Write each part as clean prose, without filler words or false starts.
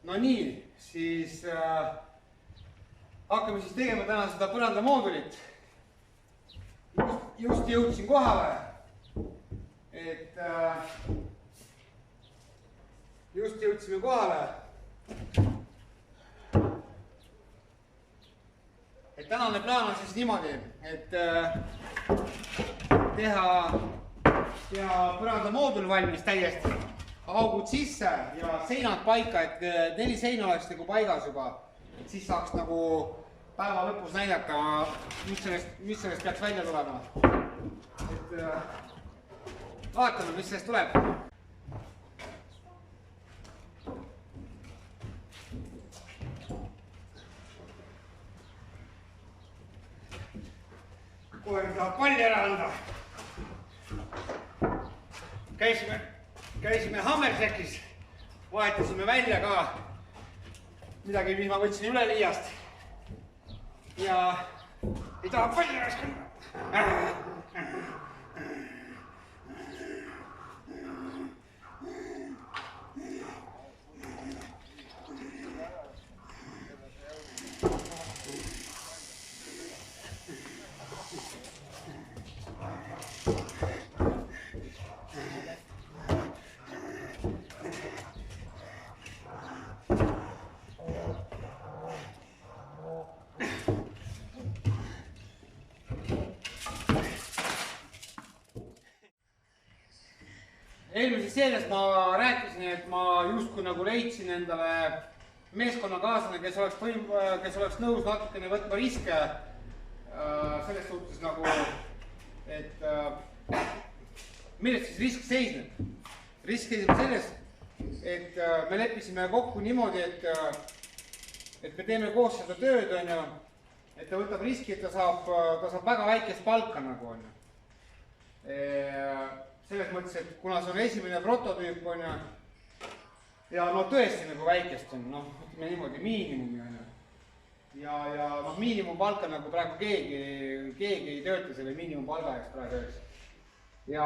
No nii, siis hakkame siis tegema täna seda põrandamoodulit. Just jõudsin kohale, et just jõudsime kohale, et tänane plaan on siis niimoodi, et teha põrandamoodul valmis täiesti, augud sisse ja seinad paika, et 4 seina oleks nagu paigas juba, et siis saaks nagu päeva lõpus näidata, mis sellest peaks välja tulema. Et vaatame, mis sellest tuleb. Kohe tahab palli ära anda. Käisime Hammersäkis, vahetasime välja ka midagi, mis ma võtsin üle liiast. Ja ei taha palli ära anda. Eelmises seerias ma rääkisin, et ma justkui nagu leidsin endale meeskonnakaaslane, kes oleks nõus natukene võtma riske selles suhtes nagu, et millest siis risk seisneb. Risk seisneb selles, et me leppisime kokku niimoodi, et me teeme koos seda tööd, et ta võtab riski, et ta saab väga väikest palka nagu on. Selles mõttes, et kuna see on esimene prototüüp ja no tõesti nagu väikest on, ütleme niimoodi miinimumi on. Ja miinimumpalka nagu praegu keegi ei tööta selle miinimumpalga eest praegu ees. Ja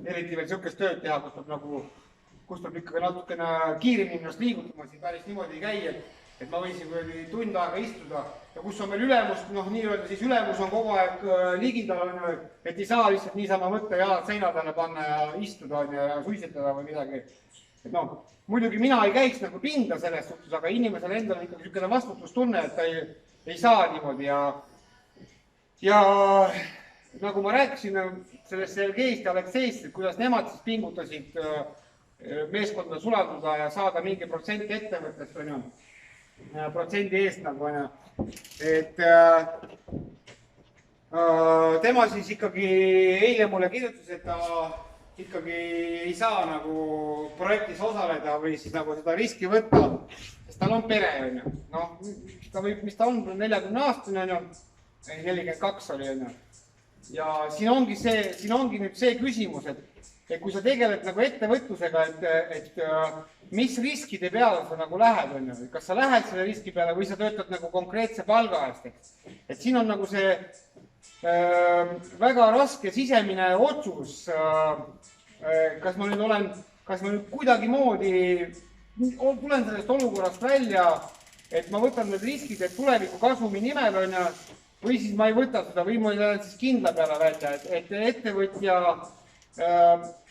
eriti veel niisugust tööd teha, kus peab ikkagi natukene kiiremini ennast liigutama, siin päris niimoodi ei käi, et ma võin siin tund aega istuda ja kus on veel ülemus, nii-öelda siis ülemus on kogu aeg ligidal, et ei saa lihtsalt niisama võtta jalad seina peale panna ja istuda ja suitsetada või midagi. Muidugi mina ei käiks nagu pinda selles suhtes, aga inimesel endal on ikkagi niisugune vastutustunne, et ta ei saa niimoodi ja nagu ma rääkisin sellest Sergeist ja Alekseist, et kuidas nemad siis pingutasid meeskonda sulanduda ja saada mingi protsent ettevõttest, protsendi eest nagu on, et tema siis ikkagi eile mulle kirjutas, et ta ikkagi ei saa nagu projektis osaleda või siis nagu seda riski võtta, sest tal on pere on ju. Ta võib, mis ta on, 40-aastane on ju, 42 oli on ju. Ja siin ongi nüüd see küsimus, et kui sa tegeled nagu ettevõtlusega, et mis riskide peale sa nagu lähed, on ju, kas sa lähed selle riski peale või sa töötad nagu konkreetse palga eest, et siin on nagu see väga raske sisemine otsus, kas ma nüüd kuidagimoodi tulen sellest olukorrast välja, et ma võtan need riskid, et tuleviku kasumi nimel on ju, või siis ma ei võta seda või ma ei lähe siis kindla peale välja, et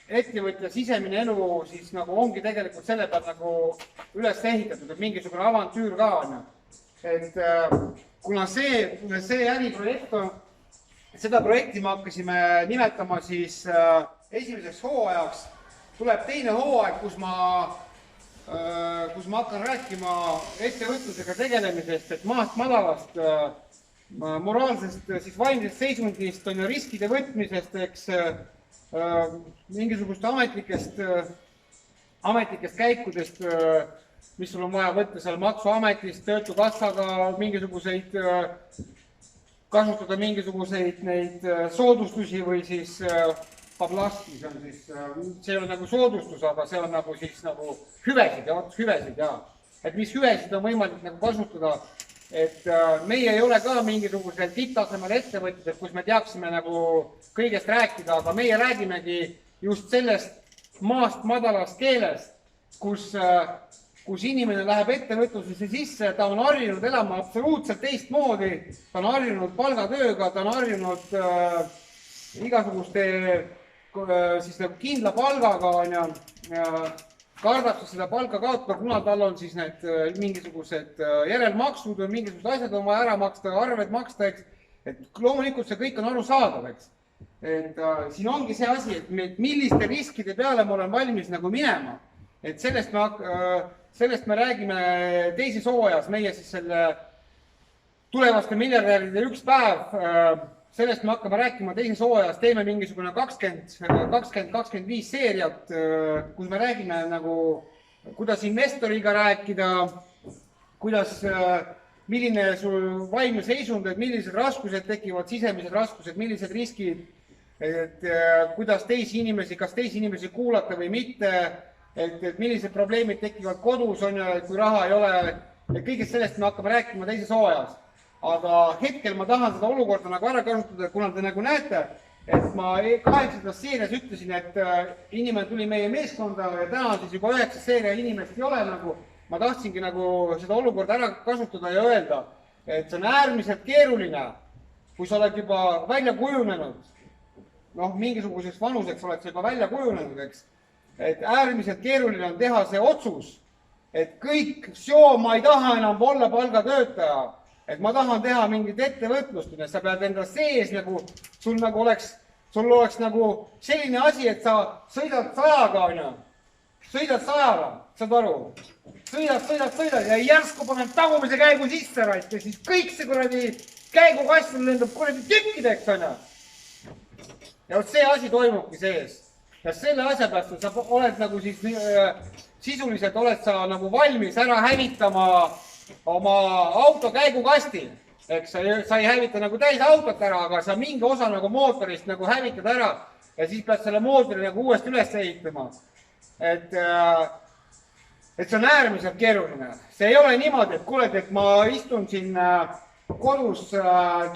ettevõtja sisemine elu siis nagu ongi tegelikult selle peal nagu üles ehitatud, et mingisugune avantüür ka on. Et kuna see äriprojekt on, seda projekti me hakkasime nimetama siis esimeseks hooajaks, tuleb teine hooaeg, kus ma hakkan rääkima ettevõtlusega tegelemisest, et maast madalast, moraalsest siis vaimsest seisundist on ju riskide võtmisest, eks mingisugust ametlikest käikudest, mis sul on vaja võtta seal maksuametist, töötukassaga mingisuguseid, kasutada mingisuguseid neid soodustusi või siis pablast, mis on siis, see ei ole nagu soodustus, aga see on nagu siis nagu hüvesid ja, et mis hüvesid on võimalik nagu kasutada. Et meie ei ole ka mingisugusel tipptasemel ettevõtjad, kus me teaksime nagu kõigest rääkida, aga meie räägimegi just sellest maast madalast keelest, kus kus inimene läheb ettevõtlusesse sisse, ta on harjunud elama absoluutselt teistmoodi, ta on harjunud palgatööga, ta on harjunud igasuguste siis nagu kindla palgaga, on ju, kardab siis seda palka kaotada, kuna tal on siis need mingisugused järelmaksud või mingisugused asjad on vaja ära maksta, arved maksta, eks. Et loomulikult see kõik on arusaadav, eks. Et siin ongi see asi, et milliste riskide peale ma olen valmis nagu minema. Et sellest me räägime teises hooajas, meie siis selle tulevaste miljardäride üks päev, sellest me hakkame rääkima teises hooajas, teeme mingisugune 20-25 seeriat, kus me räägime nagu, kuidas investoriga rääkida, kuidas, milline sul vaimne seisund, et millised raskused tekivad, sisemised raskused, millised riskid, et kuidas teisi inimesi, kas teisi inimesi kuulata või mitte, et millised probleemid tekivad kodus, on ju, kui raha ei ole, et kõigest sellest me hakkame rääkima teises hooajas. Aga hetkel ma tahan seda olukorda nagu ära kasutada, kuna te nagu näete, et ma 8. seerias ütlesin, et inimene tuli meie meeskonda ja täna siis juba 9. seeria inimest ei ole nagu. Ma tahtsingi nagu seda olukorda ära kasutada ja öelda, et see on äärmiselt keeruline, kui sa oled juba välja kujunenud, noh, mingisuguseks vanuseks oled sa juba välja kujunenud, eks, et äärmiselt keeruline on teha see otsus, et kõik, ma ei taha enam olla palgatöötaja, et ma tahan teha mingit ettevõtlust, sa pead enda sees nagu, sul oleks nagu selline asi, et sa sõidad 100-ga, on ju, sõidad 100-ga, saad aru, sõidad ja järsku paned tagumise käigu sisse raisk ja siis kõik see kuradi käigukast lendab kuradi tükkideks, on ju. Ja see asi toimubki sees. Ja selle asja pärast sa oled nagu siis sisuliselt oled sa nagu valmis ära hävitama oma auto käigukasti. Eks sa ei hävita nagu täis autot ära, aga sa mingi osa nagu mootorist nagu hävitad ära ja siis pead selle mootori nagu uuesti üles ehitama. Et see on äärmiselt keeruline. See ei ole niimoodi, et kuule, et ma istun siin kodus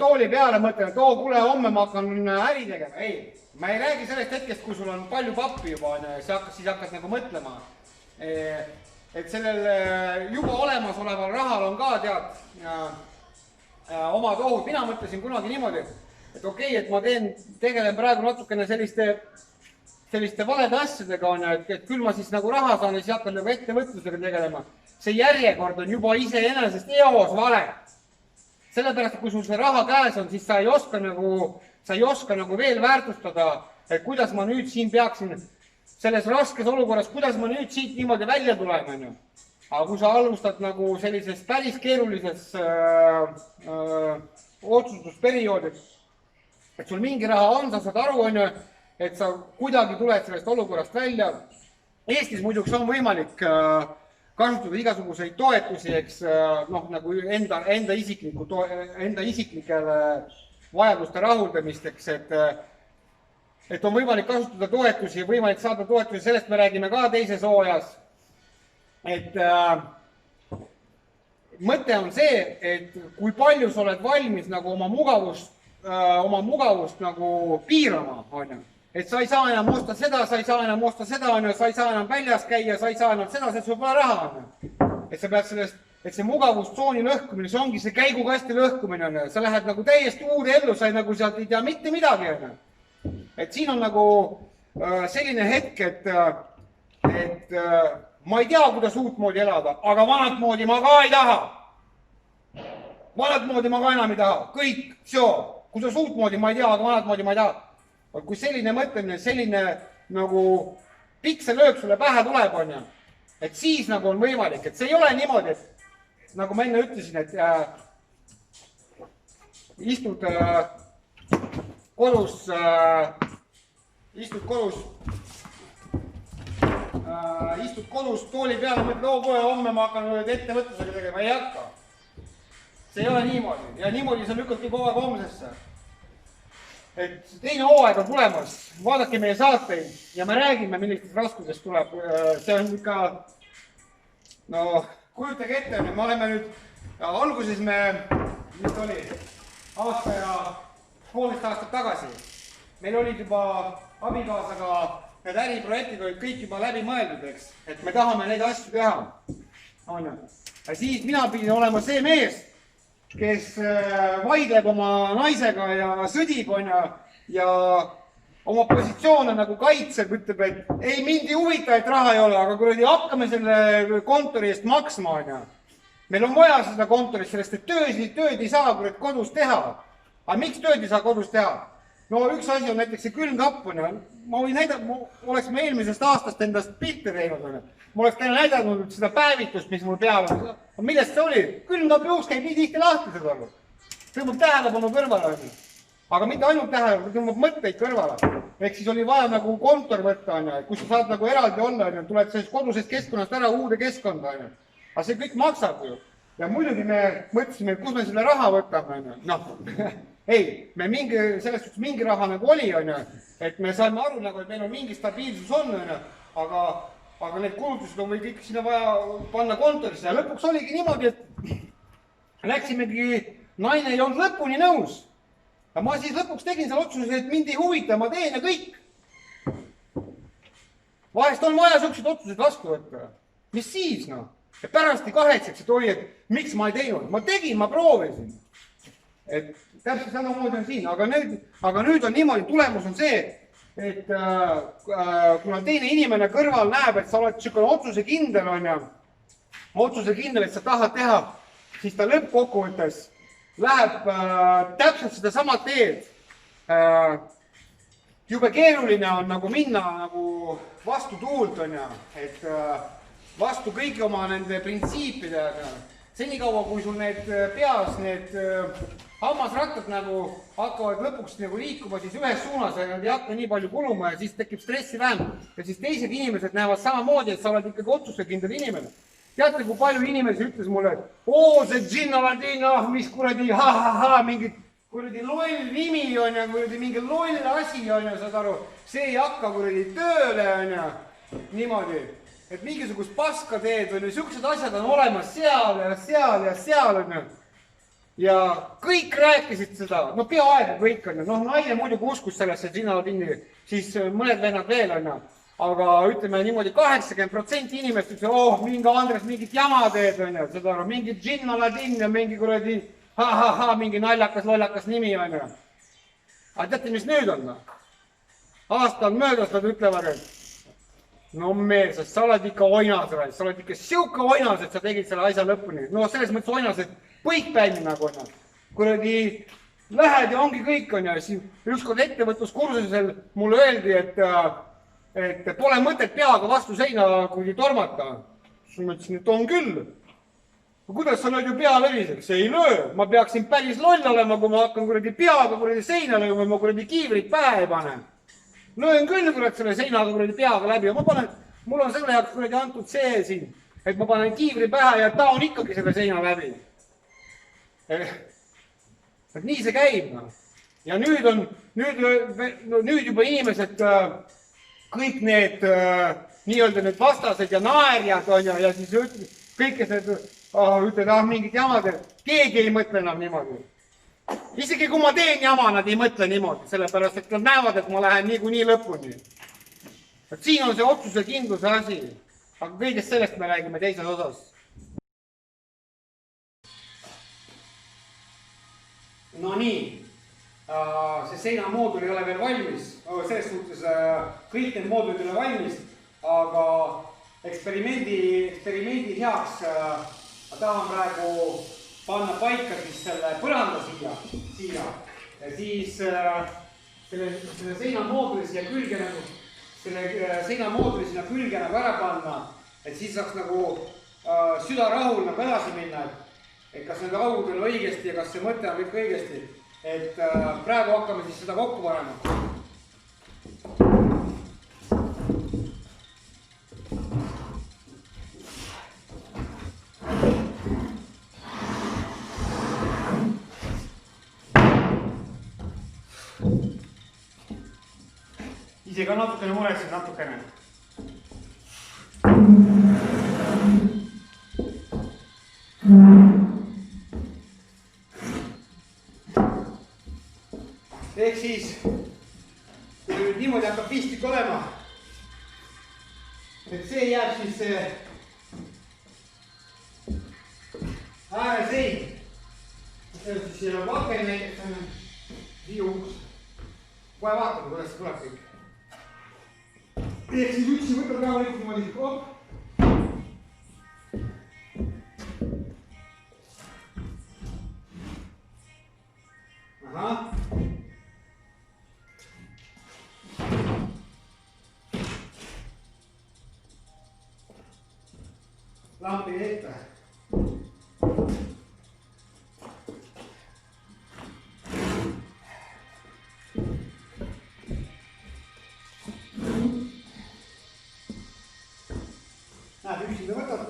tooli peale, mõtlen, et kuule, homme ma hakkan äri tegema. Ei, ma ei räägi sellest hetkest, kui sul on palju pappi juba, siis hakkad nagu mõtlema. Et sellel juba olemasoleval rahal on ka omad ohud. Mina mõtlesin kunagi niimoodi, et okei, et ma tegelen praegu natukene selliste valede asjadega, et küll ma siis nagu raha saan ja siis hakkan nagu ettevõtlusega tegelema. See järjekord on juba iseenesest eos vale. Sellepärast, kui sul see raha käes on, siis sa ei oska nagu veel väärtustada, et kuidas ma nüüd siin peaksin selles raskes olukorras, kuidas ma nüüd siit niimoodi välja tulema. Aga kui sa alustad nagu sellises päris keerulises otsustusperioodis, et sul mingi raha on, sa saad aru, et sa kuidagi tuled sellest olukorrast välja. Eestis muiduks on võimalik kasutada igasuguseid toetusi, eks, noh, nagu enda isiklikele vajaduste rahuldamist, eks, et on võimalik kasutada toetusi, võimalik saada toetusi, sellest me räägime ka teises hooajas. Et mõte on see, et kui palju sa oled valmis nagu oma mugavust nagu piirama, on ju. Et sa ei saa enam osta seda, sa ei saa enam osta seda, sa ei saa enam väljas käia, sa ei saa enam seda, sest sul pole raha. Et sa pead sellest, et see mugavustsooni lõhkumine, see ongi see käigukasti lõhkumine. Sa lähed nagu täiesti uude ellu, sa nagu sealt ei tea mitte midagi. Et siin on nagu selline hetk, et ma ei tea, kuidas uutmoodi elada, aga vanat moodi ma ka ei taha. Vanat moodi ma ka enam ei taha. Kõik, kuidas uutmoodi ma ei tea, aga vanat moodi ma ei taha. Kui selline mõtlemine, selline nagu pikselöök sulle pähe tuleb, on ju, et siis nagu on võimalik, et see ei ole niimoodi, et nagu ma enne ütlesin, et istud kodus tooli peale, mõtled, kohe homme ma hakkan ettevõtlusega tegema, ei hakka. See ei ole niimoodi ja niimoodi sa lükadki kogu aeg homsesse. Et teine hooaeg on tulemas, vaadake meie saateid ja me räägime, millistest raskusest tuleb. See on ikka, no kujutage ette, me oleme nüüd, alguses mis oli, aasta ja 1,5 aastat tagasi. Meil olid juba abikaasaga, need äriprojektid olid kõik juba läbi mõeldud, eks, et me tahame neid asju teha. Ja siis mina pidin olema see mees, kes vaidleb oma naisega ja sõdib, ja oma positsioone nagu kaitseb, ütleb, et ei, mind ei huvita, et raha ei ole, aga kuradi hakkame selle kontori eest maksma, Meil on vaja seda kontoris, sellest, et tööd ei saa kuradi kodus teha. Aga miks tööd ei saa kodus teha? No üks asi on näiteks see külmkapp, ma võin näidata, oleks ma eelmisest aastast endast pilte teinud, ma oleks teile näidanud seda päevitust, mis mul peal on. Millest see oli? Külmkapp jooks käib nii tihti lahti seda. Tõmbab tähelepanu kõrvale. Aga mitte ainult tähelepanu, tõmbab mõtteid kõrvale. Ehk siis oli vaja nagu kontor võtta, kus sa saad nagu eraldi olla, tuled sellest kodusest keskkonnast ära uude keskkonda. Aga see kõik maksab ju. Ja muidugi me mõtlesime, kus me selle raha võtame. Ei, me selles suhtes mingi raha nagu oli, et me saime aru, et meil on mingi stabiilsus on, aga need kulutused on või kõik sinna vaja panna kontorisse. Ja lõpuks oligi niimoodi, et läksimegi, naine ei olnud lõpuni nõus. Ja ma siis lõpuks tegin selle otsuse, et mind ei huvita, ma teen ja kõik. Vahest on vaja sellised otsused vastu võtta. Mis siis, Ja pärast ei kahetseks, et oi, et miks ma ei teinud. Ma tegin, ma proovisin. Et täpselt samamoodi on siin, aga nüüd on niimoodi, tulemus on see, et kuna teine inimene kõrval näeb, et sa oled niisugune otsuse kindel, et sa tahad teha, siis ta lõppkokkuvõttes läheb täpselt seda sama teed. Jube keeruline on nagu minna nagu vastu tuult, et vastu kõigi oma nende printsiipidega. Senikaua, kui sul need peas, need hammasrattad nagu hakkavad lõpuks nagu liikuma siis ühes suunas ja nad ei hakka nii palju kuluma ja siis tekib stressi vähem. Ja siis teised inimesed näevad samamoodi, et sa oled ikkagi otsusekindel inimene. Teate, kui palju inimesi ütles mulle, et see Gin Aladin, mis kuradi, mingi kuradi loll nimi on ja kuradi mingi loll asi on ja saad aru, see ei hakka kuradi tööle on ja niimoodi. Et mingisugust paska teed või niisugused asjad on olemas seal ja seal ja seal on. Ja kõik rääkisid seda, peaaegu kõik on. Naine muidugi uskus sellesse Gin Aladini, siis mõned vennad veel on. Aga ütleme niimoodi 80% inimest ütles, mingi Andres mingit jama teed on ja seda on. Mingi Gin Aladin ja mingi kuradi mingi naljakas, lollakas nimi on. Aga teate, mis nüüd on? Aasta on möödas, nad ütlevad, et no mees, sa oled ikka oinas, sa oled ikka siuke oinas, et sa tegid selle asja lõpuni. Selles mõttes oinas, et põikpäini nagu on. Kuradi lähed ja ongi kõik on ja siis ükskord ettevõtluskursusel mulle öeldi, et pole mõtet peaga vastu seina kuradi tormata. Siis ma ütlesin, et on küll. Kuidas sa lööd ju pea lõriseks? Ei löö, ma peaksin päris loll olema, kui ma hakkan kuradi peaga kuradi seina lööma, ma kuradi kiivrit pähe ei pane. Löön küll kurat selle seinaga kuradi peaga läbi ja mul on selle jaoks kuradi antud see siin, et ma panen kiivri pähe ja ta on ikkagi selle seina läbi. Et nii see käib. Ja nüüd juba inimesed, kõik need nii-öelda need vastased ja naerjad on ja siis kõik, kes ütlevad, mingid jamad, keegi ei mõtle enam niimoodi. Isegi kui ma teen jama, nad ei mõtle niimoodi, sellepärast, et nad näevad, et ma lähen niikuinii lõpuni. Et siin on see otsuse kindluse asi, aga kõigest sellest me räägime teises osas. No nii, see seinamoodul ei ole veel valmis, selles suhtes kõik need moodulid ei ole valmis, aga eksperimendi heaks ma tahan praegu panna paika siis selle põranda siia ja siis selle seinamooduli siia külge nagu, ära panna, et siis saaks nagu südarahul nagu edasi minna, et kas need rahud on õigesti ja kas see mõte on kõik õigesti, et praegu hakkame siis seda kokku panema. Ise ka natukene muretsen, natukene. Ehk siis, kui nüüd niimoodi hakkab pistik olema, et see jääb siis ääresein. See on siis siia vaken näiteks on siia uks. Kohe vaatame, kuidas see tuleb kõik. Ehk siis üksi võtad rahulikult niimoodi, op. Ahah. Lampi ette. Näed, üksinda võtad,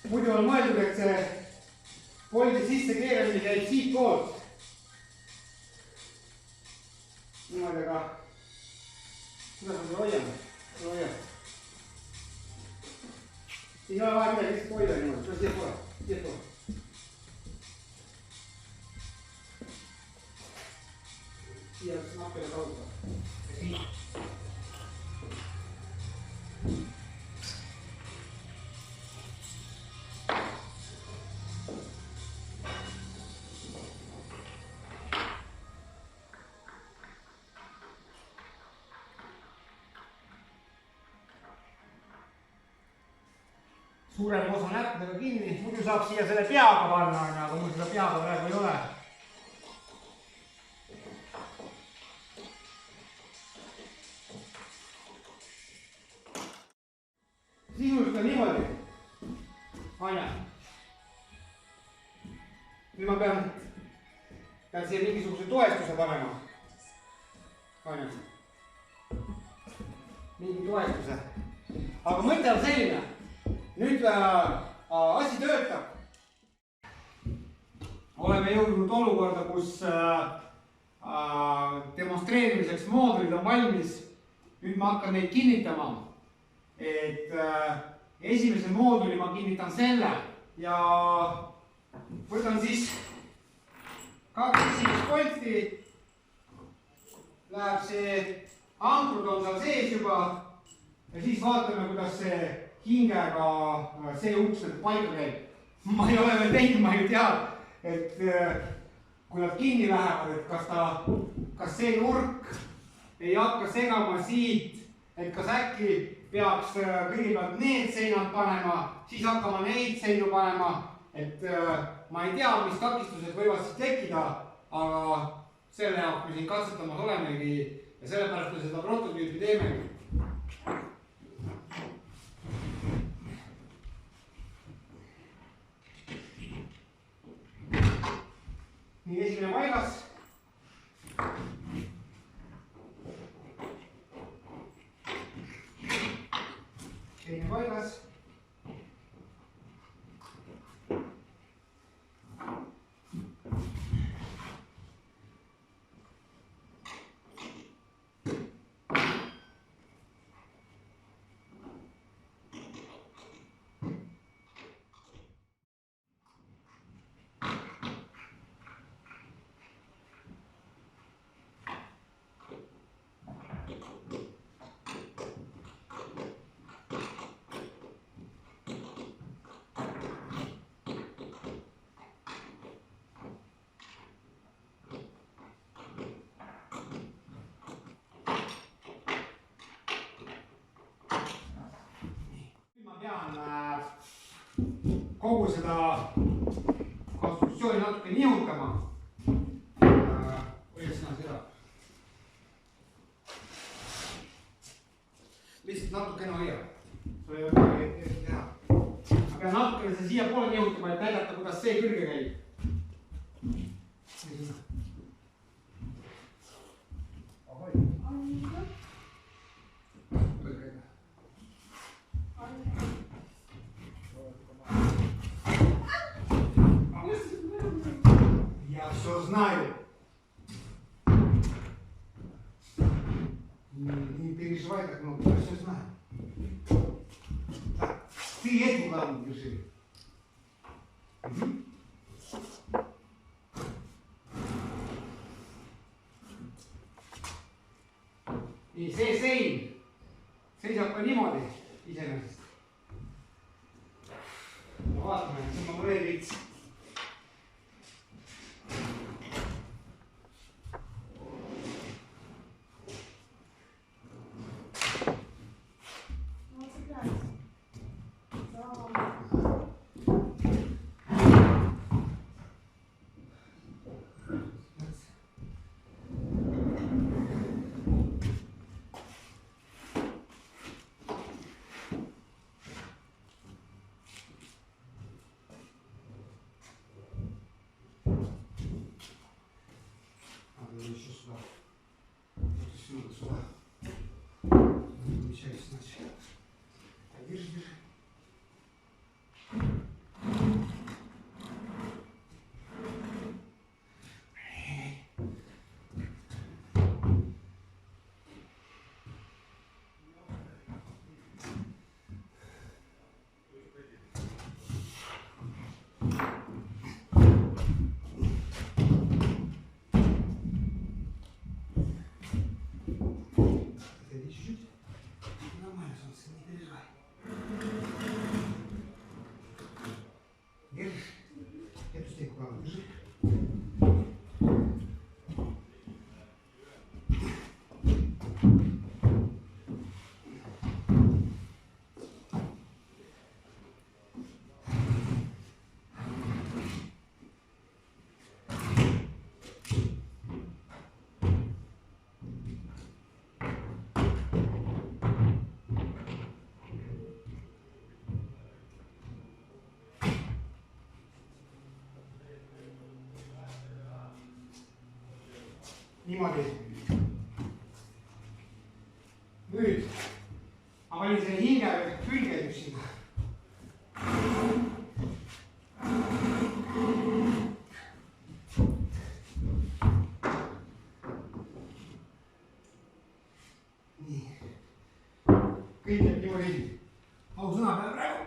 muidu on mõeldud, et see poldi sisse keeramine käib siit poolt. Niimoodi, aga kuidas ma seda hoian? Ei ole vaja midagi lihtsalt hoida niimoodi, tule siia poole. Siia nappele kaudu. Suurem osa näppudega kinni, muidu saab siia selle peaga panna, aga mul seda peaga praegu ei ole. Sisuliselt on niimoodi. Anja. Nüüd ma pean siia mingisuguse toestuse panema. Anja. Mingi toestuse. Aga mõte on selline. Nüüd asi töötab. Oleme jõudnud olukorda, kus demonstreerimiseks moodulid on valmis. Nüüd ma hakkan neid kinnitama. Et esimese mooduli ma kinnitan selle ja võtan siis 2 esimest kolti. Läheb see ankrud on seal sees juba ja siis vaatame, kuidas see hingega see uks paika käib. Ma ei ole veel teinud, ma ei tea, et kui nad kinni lähevad, et kas see nurk ei hakka segama siit, et kas äkki peaks kõigepealt need seinad panema, siis hakkama neid seinu panema, et ma ei tea, mis takistused võivad siis tekkida, aga selle jaoks me siin katsetamas olemegi ja sellepärast me seda prototüüpi teemegi. Nii, esimene paigas. Teine paigas. Pean kogu seda konstruktsiooni natuke nihutama. Kuidas sina seda? Lihtsalt natukene hoia. Sul ei ole midagi teha. Ma pean natukene see siia poole nihutama, et näidata, kuidas see külge käib. Знаю. Не переживай так много, я все знаю. Так, ты эту главную держи. ka niimoodi iseenesest. Vaatame, tõmbame veel viits. Еще сюда. Вот сюда. Включаюсь, значит. Так, держи, держи. Niimoodi. Nüüd ma panin selle hinge külge just sinna. Nii. Kõik jääb niimoodi ausõna peale praegu.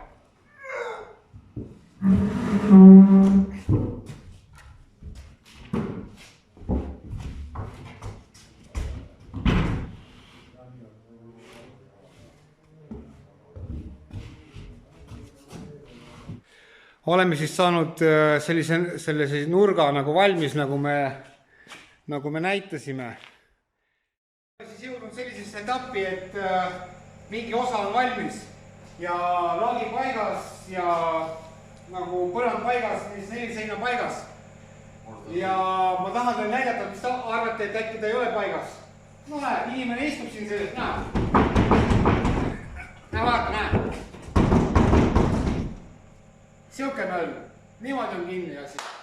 Oleme siis saanud sellise nurga nagu valmis, nagu me näitasime. Oleme siis jõudnud sellisesse etappi, et mingi osa on valmis ja lagi paigas ja nagu põrand paigas, siis 4 seina paigas. Ja ma tahan teile näidata, mis arvate, et äkki ta ei ole paigas. No näe, inimene istub siin sellest, näe. Näe, vaata, näe. Siuke möll, niimoodi on kinni ja siis.